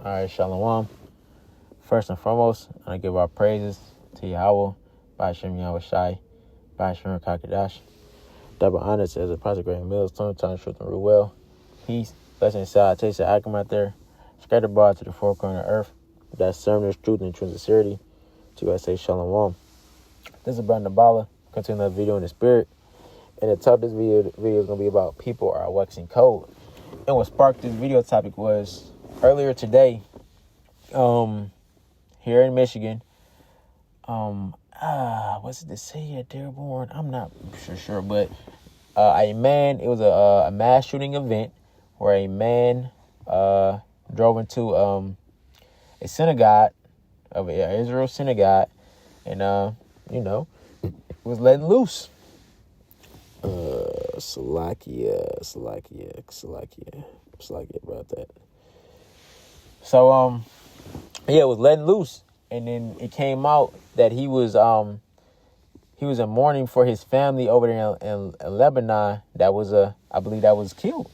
All right, Shalom. First and foremost, I give our praises to Yahweh, Ba'ashem Yahweh Shai, Ba'ashem Kakadash. Double honors as a project great millstone, time truth and rule well. Peace, blessing, salutation, Akim out there. Scattered abroad to the four corners of earth. That's serving truth and true sincerity. To I say Shalom. This is Brandon Bala. Continue another video in the spirit. And the top of this video is going to be about people are waxing cold. And what sparked this video topic was earlier today, here in Michigan, what's it to say at Dearborn? I'm not sure, but a man, it was a mass shooting event where a man drove into a synagogue, of an Israel synagogue, and was letting loose. Salakia about that. So it was letting loose, and then it came out that he was in mourning for his family over there in Lebanon. That was I believe that was killed.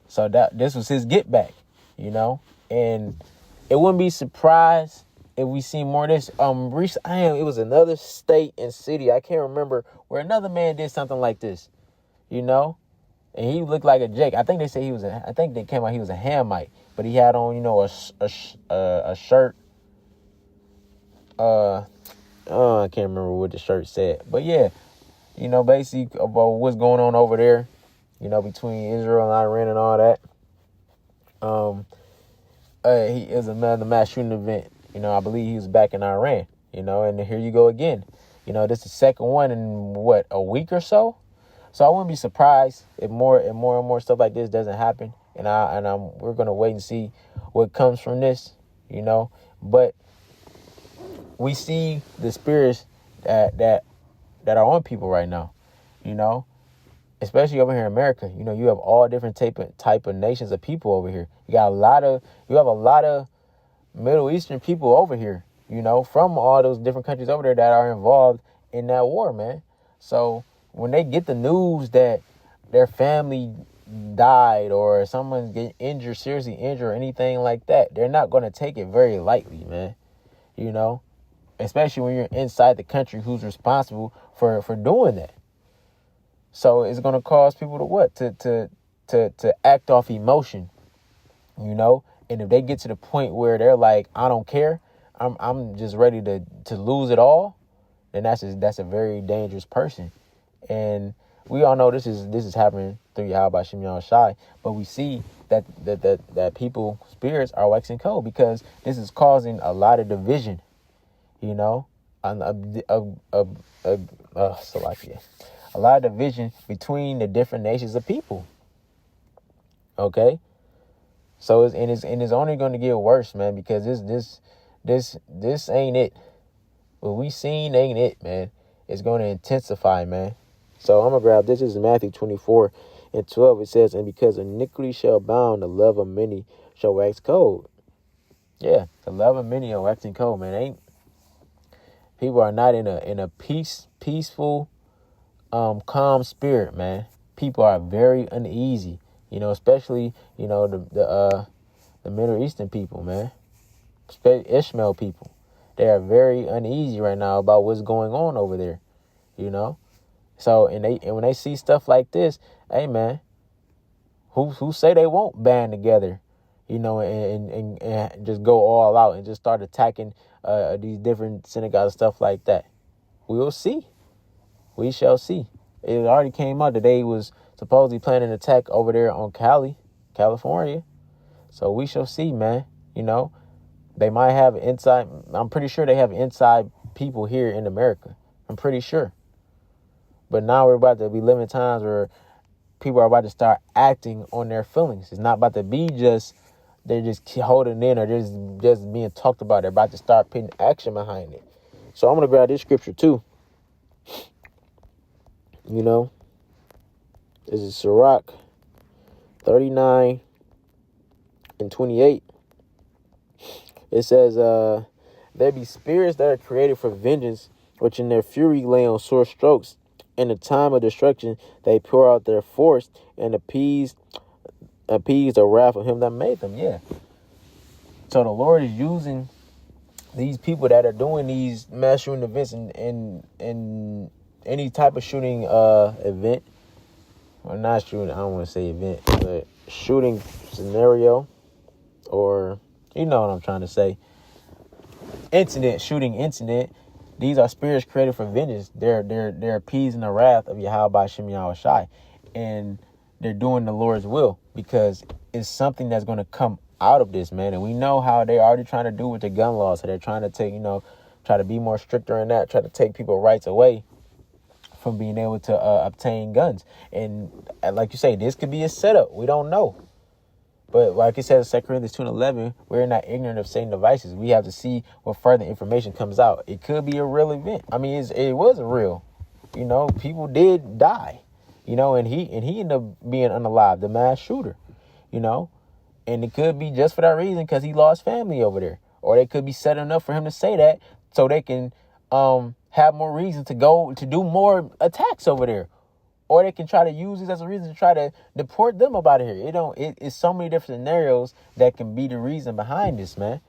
So that this was his get back. And it wouldn't be surprised if we see more of this. It was another state and city, I can't remember, where another man did something like this. And he looked like a Jake. I think they say I think they came out he was a Hamite, but he had on, a shirt. I can't remember what the shirt said, but yeah, basically about what's going on over there, between Israel and Iran and all that. He is another mass shooting event. I believe he was back in Iran, and here you go again. This is the second one in a week or so. So I wouldn't be surprised if more and more stuff like this doesn't happen. We're gonna wait and see what comes from this, But we see the spirits that are on people right now, especially over here in America. You have all different type of nations of people over here. You have a lot of Middle Eastern people over here, from all those different countries over there that are involved in that war, man. So when they get the news that their family died or someone's getting injured, seriously injured or anything like that, they're not going to take it very lightly, man. Especially when you're inside the country who's responsible for doing that. So it's going to cause people to act off emotion, And if they get to the point where they're like, I don't care, I'm just ready to lose it all, then that's a very dangerous person. And we all know this is happening through Yahweh Shem Yahweh Shai, but we see that people spirits are waxing cold because this is causing a lot of division, a lot of division between the different nations of people. Okay, so it's only going to get worse, man, because this ain't it. What we seen ain't it, man. It's going to intensify, man. So I'm going to grab this. This is Matthew 24:12. It says, and because iniquity shall abound, the love of many shall wax cold. Yeah, the love of many are waxing cold, man. People are not in a peaceful, calm spirit, man. People are very uneasy, especially, the Middle Eastern people, man. Ishmael people. They are very uneasy right now about what's going on over there, So and when they see stuff like this, hey man, who say they won't band together, and just go all out and just start attacking these different synagogues, stuff like that. We will see. We shall see. It already came out that they was supposedly planning an attack over there on California. So we shall see, man. They might have inside. I'm pretty sure they have inside people here in America. I'm pretty sure. But now we're about to be living times where people are about to start acting on their feelings. It's not about to be they're just holding in or just being talked about. They're about to start putting action behind it. So I'm going to grab this scripture too. This is Sirach 39:28. It says, there be spirits that are created for vengeance, which in their fury lay on sore strokes. In the time of destruction, they pour out their force and appease the wrath of him that made them. Yeah. So the Lord is using these people that are doing these mass shooting events and any type of shooting event, or not shooting, I don't want to say event, but shooting scenario, or you know what I'm trying to say, shooting incident. These are spirits created for vengeance. They're appeasing the wrath of Yahweh Shem Yahushai, and they're doing the Lord's will because it's something that's going to come out of this, man. And we know how they're already trying to do with the gun laws. So they're trying to take, try to be more stricter in that, try to take people's rights away from being able to obtain guns. And like you say, this could be a setup. We don't know. But like it says in 2 Corinthians 2:11, we're not ignorant of Satan's devices. We have to see what further information comes out. It could be a real event. I mean, it was real. People did die. And he ended up being unalive, the mass shooter. And it could be just for that reason because he lost family over there. Or they could be setting up for him to say that so they can have more reason to go to do more attacks over there. Or they can try to use this as a reason to try to deport them up out of here. It's so many different scenarios that can be the reason behind this, man.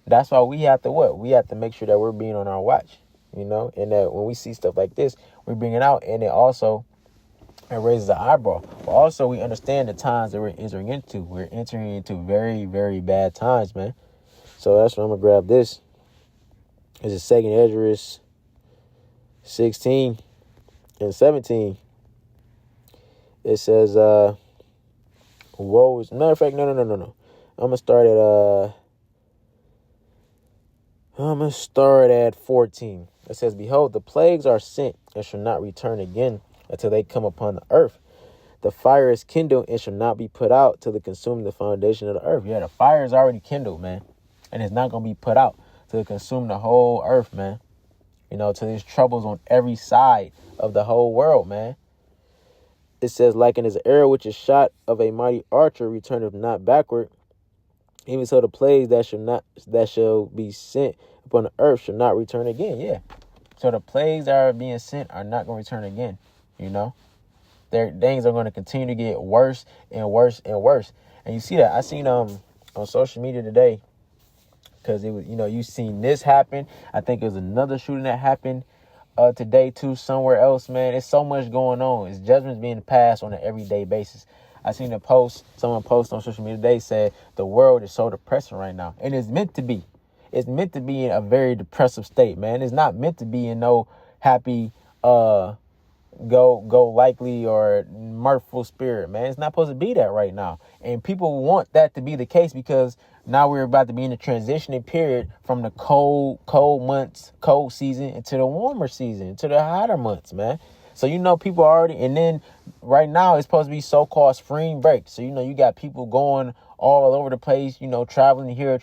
That's why we have to We have to make sure that we're being on our watch, and that when we see stuff like this, we bring it out. And it raises an eyebrow. But also, we understand the times that we're entering into. We're entering into very, very bad times, man. So that's why I'm going to grab this. It's a 2 Esdras 16 and 17. It says, woe is... Matter of fact, no. I'm going to start at 14. It says, behold, the plagues are sent and shall not return again until they come upon the earth. The fire is kindled and shall not be put out till it consume the foundation of the earth. Yeah, the fire is already kindled, man. And it's not going to be put out till it consume the whole earth, man. Till there's troubles on every side of the whole world, man. It says, like in his arrow which is shot of a mighty archer returneth not backward. Even so the plagues that shall be sent upon the earth shall not return again. Yeah. So the plagues that are being sent are not going to return again. Their things are going to continue to get worse and worse and worse. And you see that. I seen on social media today, because it was, you seen this happen. I think it was another shooting that happened today too, somewhere else, man. It's so much going on. It's judgments being passed on an everyday basis. I seen someone post on social media today said the world is so depressing right now. And it's meant to be. It's meant to be in a very depressive state, man. It's not meant to be in no happy go likely or mirthful spirit, man. It's not supposed to be that right now. And people want that to be the case because now we're about to be in a transitioning period from the cold season into the warmer season, into the hotter months, man. So, people are already, and then right now it's supposed to be so-called spring break. So, you got people going all over the place, traveling here,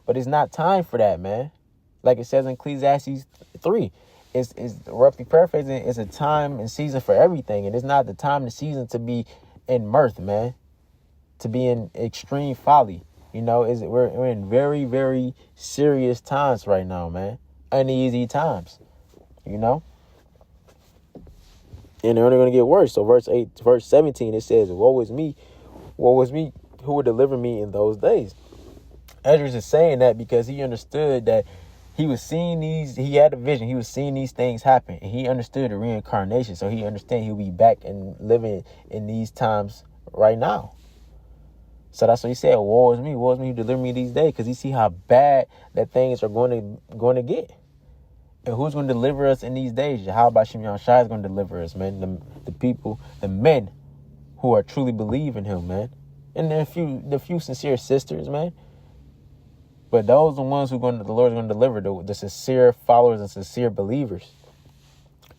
but it's not time for that, man. Like it says in Ecclesiastes 3. It's roughly paraphrasing, it's a time and season for everything. And it's not the time and season to be in mirth, man. To be in extreme folly. We're in very, very serious times right now, man. Uneasy times. And they're only going to get worse. So verse 17, it says, woe is me, who will deliver me in those days. Esdras is saying that because he understood that he was seeing he had a vision. He was seeing these things happen. And he understood the reincarnation. So he understand he'll be back and living in these times right now. So that's what he said, woe is me who deliver me these days. Because he see how bad that things are going to get. And who's going to deliver us in these days? How about Shem Yahushai is going to deliver us, man? The people, the men who are truly believe in him, man. And the few sincere sisters, man. But those are the ones the Lord's going to deliver, the sincere followers and sincere believers.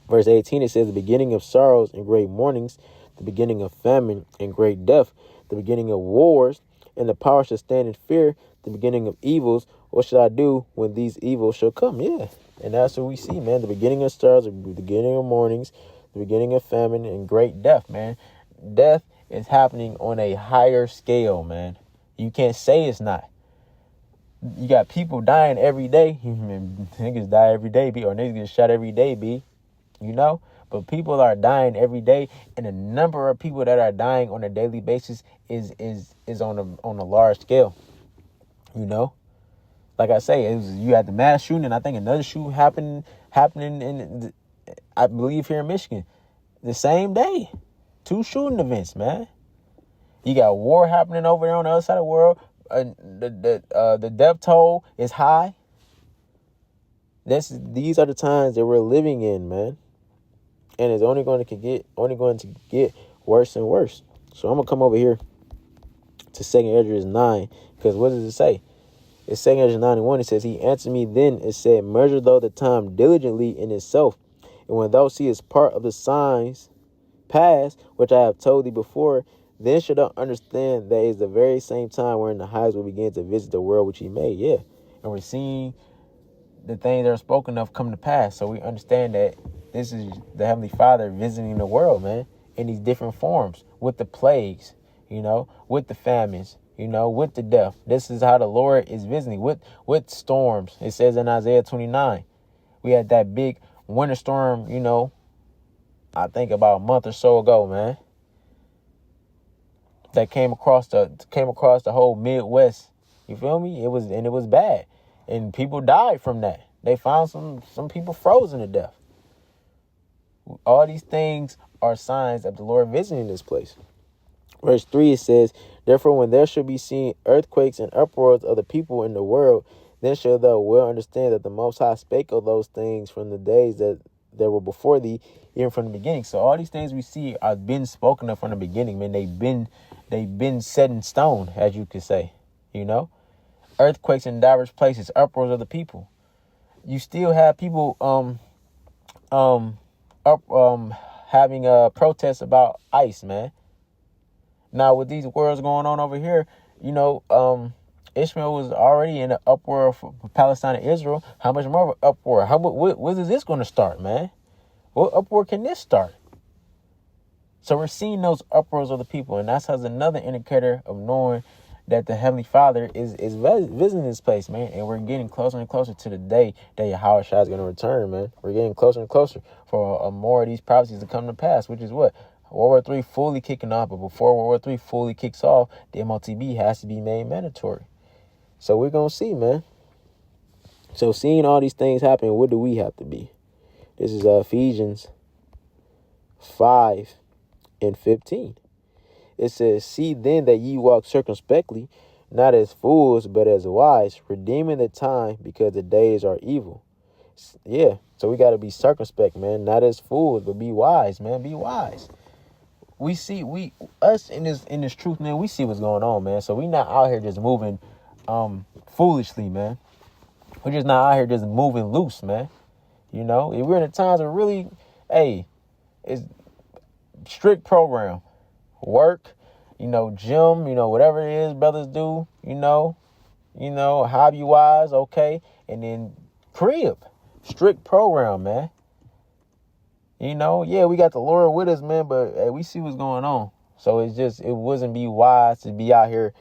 Verse 18, it says, the beginning of sorrows and great mournings, the beginning of famine and great death, the beginning of wars, and the power shall stand in fear, the beginning of evils. What should I do when these evils shall come? Yeah. And that's what we see, man. The beginning of sorrows, the beginning of mournings, the beginning of famine and great death, man. Death is happening on a higher scale, man. You can't say it's not. You got people dying every day. Niggas die every day, B. Or niggas get shot every day, B. But people are dying every day. And the number of people that are dying on a daily basis is on a large scale. You know, like I say, you had the mass shooting, and I think another shooting happening in, I believe, here in Michigan, the same day. 2 shooting events, man. You got war happening over there on the other side of the world. The death toll is high. These are the times that we're living in, man, and it's only going to get worse and worse. So I'm gonna come over here to 2 Esdras 9, because what does it say? It's 2 Esdras 9 and 1. It says, he answered me then and said, measure thou the time diligently in itself, and when thou seest part of the signs past, which I have told thee before, then shalt thou understand that is the very same time wherein the highest will begin to visit the world which he made. Yeah. And we're seeing the things that are spoken of come to pass. So we understand that this is the Heavenly Father visiting the world, man, in these different forms, with the plagues, with the famines, with the death. This is how the Lord is visiting with storms. It says in Isaiah 29, we had that big winter storm, I think about a month or so ago, man, that came across the whole Midwest. You feel me? It was bad, and people died from that. They found some people frozen to death. All these things are signs of the Lord visiting this place. Verse 3, it says, therefore, when there shall be seen earthquakes and uproars of the people in the world, then shall thou well understand that the Most High spake of those things from the days that were before thee, even from the beginning. So all these things we see are been spoken of from the beginning, man. They've been set in stone, as you could say. Earthquakes in diverse places, uproars of the people. You still have people having a protest about ICE, man. Now with these wars going on over here, Ishmael was already in an uproar for Palestine and Israel. How much more of an uproar? What is this going to start, man? What uproar can this start? So we're seeing those uproars of the people, and that's another indicator of knowing that the Heavenly Father is visiting this place, man. And we're getting closer and closer to the day that Yahushua is going to return, man. We're getting closer and closer for more of these prophecies to come to pass, which is what? World War III fully kicking off. But before World War III fully kicks off, the MOTB has to be made mandatory. So we're going to see, man. So seeing all these things happen, what do we have to be? This is Ephesians 5 and 15. It says, see then that ye walk circumspectly, not as fools, but as wise, redeeming the time, because the days are evil. Yeah, so we got to be circumspect, man. Not as fools, but be wise, man. Be wise. Us in this truth, man, we see what's going on, man. So we not out here just moving foolishly, man. We're just not out here just moving loose, man. We're in the times of really, it's strict program. Work, gym, whatever it is brothers do, hobby wise, okay. And then crib, strict program, man. Yeah, we got the Lord with us, man, but hey, we see what's going on. So it wasn't be wise to be out here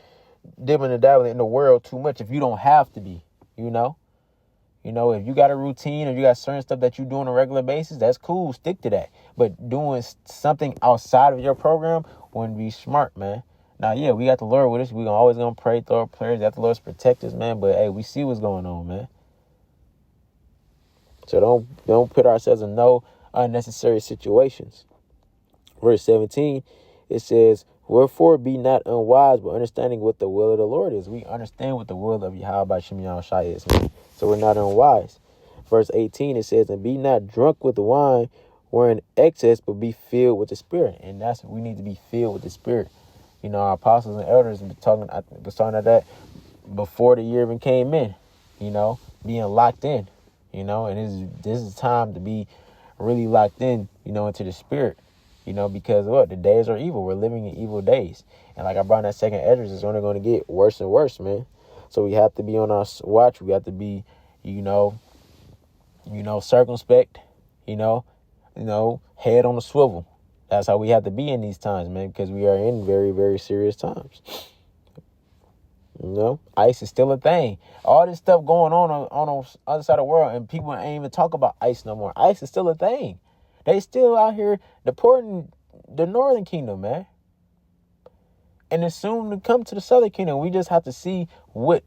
dipping and dabbling in the world too much if you don't have to be, if you got a routine or you got certain stuff that you do on a regular basis, that's cool. Stick to that. But doing something outside of your program wouldn't be smart, man. Now, yeah, we got the Lord with us. We're always going to pray, throw our prayers, that the Lord's protect us, man. But, hey, we see what's going on, man. So don't put ourselves in no unnecessary situations. Verse 17, it says, wherefore be not unwise, but understanding what the will of the Lord is. We understand what the will of Yahweh Shem Yahushua is, man. So we're not unwise. Verse 18, it says, and be not drunk with wine wherein excess, but be filled with the Spirit. And that's what we need to be filled with the Spirit. Our apostles and elders was talking about that before the year even came in, being locked in, and this is time to be really locked in, into the Spirit, because what? The days are evil. We're living in evil days. And like I brought in that 2 Esdras, it's only going to get worse and worse, man. So we have to be on our watch. We have to be, circumspect, head on the swivel. That's how we have to be in these times, man, because we are in very, very serious times. ICE is still a thing. All this stuff going on the other side of the world, and people ain't even talk about ICE no more. ICE is still a thing. They still out here deporting the Northern Kingdom, man. and it's soon to come to the Southern Kingdom. We just have to see what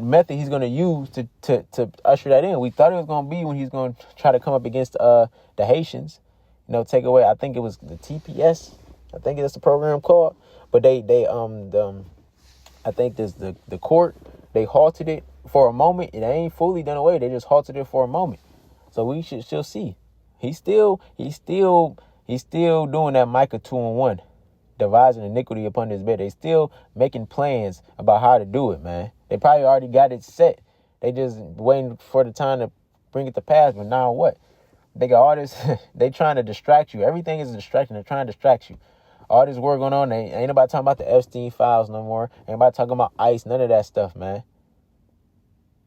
method he's going to use to usher that in. We thought it was going to be when he's going to try to come up against the Haitians, take away. I think it was the TPS. I think that's the program called. But I think there's the court. They halted it for a moment. It ain't fully done away. They just halted it for a moment. So we should still see. He's still doing that Micah 2-1, devising iniquity upon his bed. They still making plans about how to do it, man. They probably already got it set. They just waiting for the time to bring it to pass. But now what? They got all this. They trying to distract you. Everything is a distraction. They're trying to distract you. All this work going on. Ain't nobody talking about the Epstein files no more. Ain't nobody talking about ICE. None of that stuff, man.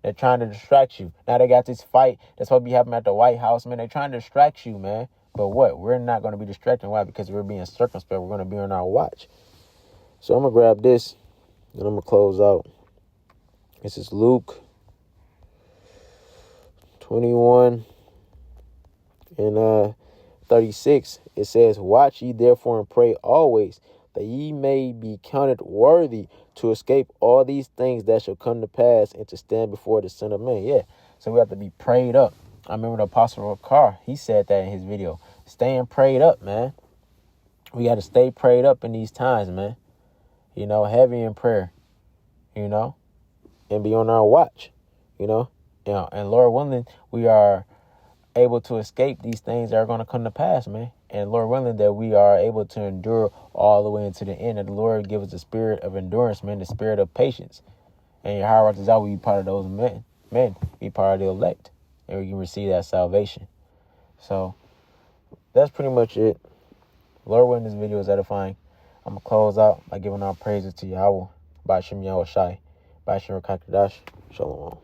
They're trying to distract you. Now they got this fight that's supposed to be happening at the White House, man. They're trying to distract you, man. But what? We're not going to be distracted. Why? Because we're being circumspect. We're going to be on our watch. So I'm going to grab this, and I'm going to close out. This is Luke 21 and 36. It says, "Watch ye therefore and pray always, that ye may be counted worthy to escape all these things that shall come to pass and to stand before the Son of Man." Yeah. So we have to be prayed up. I remember the Apostle Ricard, he said that in his video. Staying prayed up, man. We got to stay prayed up in these times, man. Heavy in prayer, and be on our watch, and Lord willing, we are able to escape these things that are going to come to pass, man. And Lord willing, that we are able to endure all the way into the end. And the Lord give us the spirit of endurance, man, the spirit of patience. And your higher desire will be part of those men, be part of the elect, and we can receive that salvation. So that's pretty much it. Lord willing, this video is edifying. I'm going to close out by giving our praises to Yahweh, by Shem Yahweh Shai, by Shem Rakakadash. Shalom.